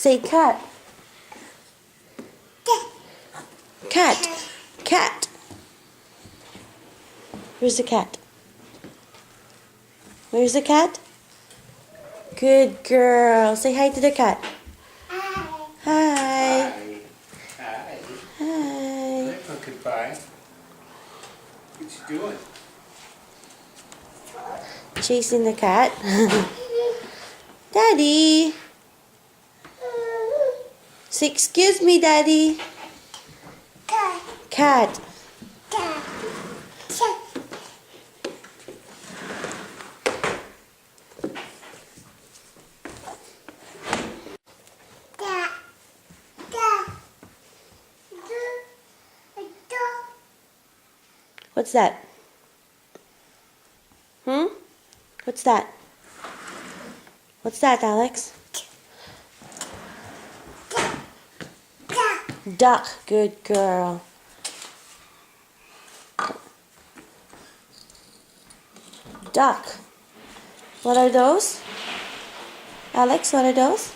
Say cat. Cat. Cat. Where's the cat? Where's the cat? Good girl. Say hi to the cat. Hi. Hi. Hi. Goodbye. What you doing? Chasing the cat. Daddy. Say, excuse me, Daddy. Cat. What's that? What's that? What's that, Alex? Duck. Good girl. Duck. What are those? Alex, what are those?